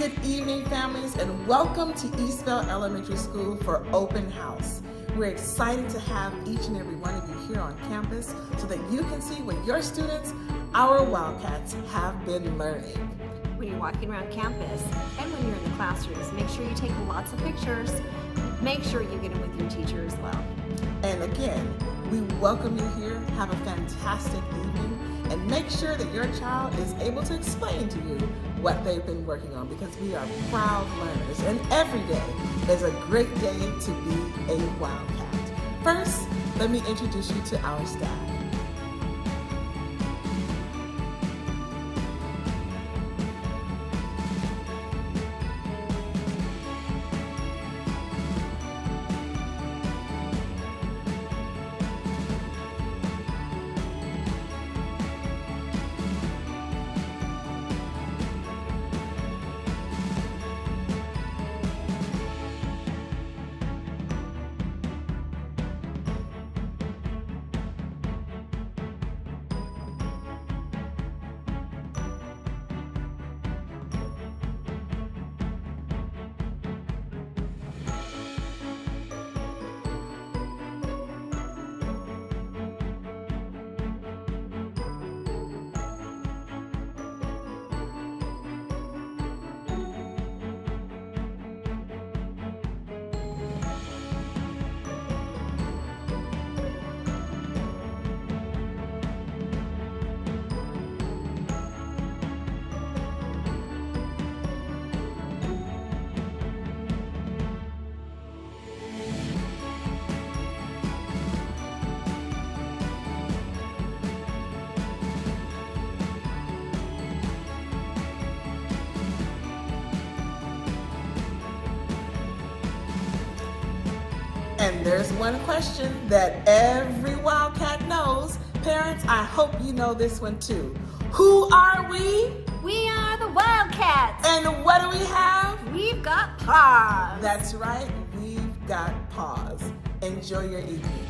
Good evening, families, and welcome to Eastvale Elementary School for Open House. We're excited to have each and every one of you here on campus so that you can see what your students, our Wildcats, have been learning. When you're walking around campus and when you're in the classrooms, make sure you take lots of pictures. Make sure you get them with your teacher as well. And again, we welcome you here. Have a fantastic evening, and make sure that your child is able to explain to you what they've been working on, because we are proud learners, and every day is a great day to be a Wildcat. First, let me introduce you to our staff. And there's one question that every Wildcat knows. Parents, I hope you know this one too. Who are we? We are the Wildcats. And what do we have? We've got paws. That's right, we've got paws. Enjoy your evening.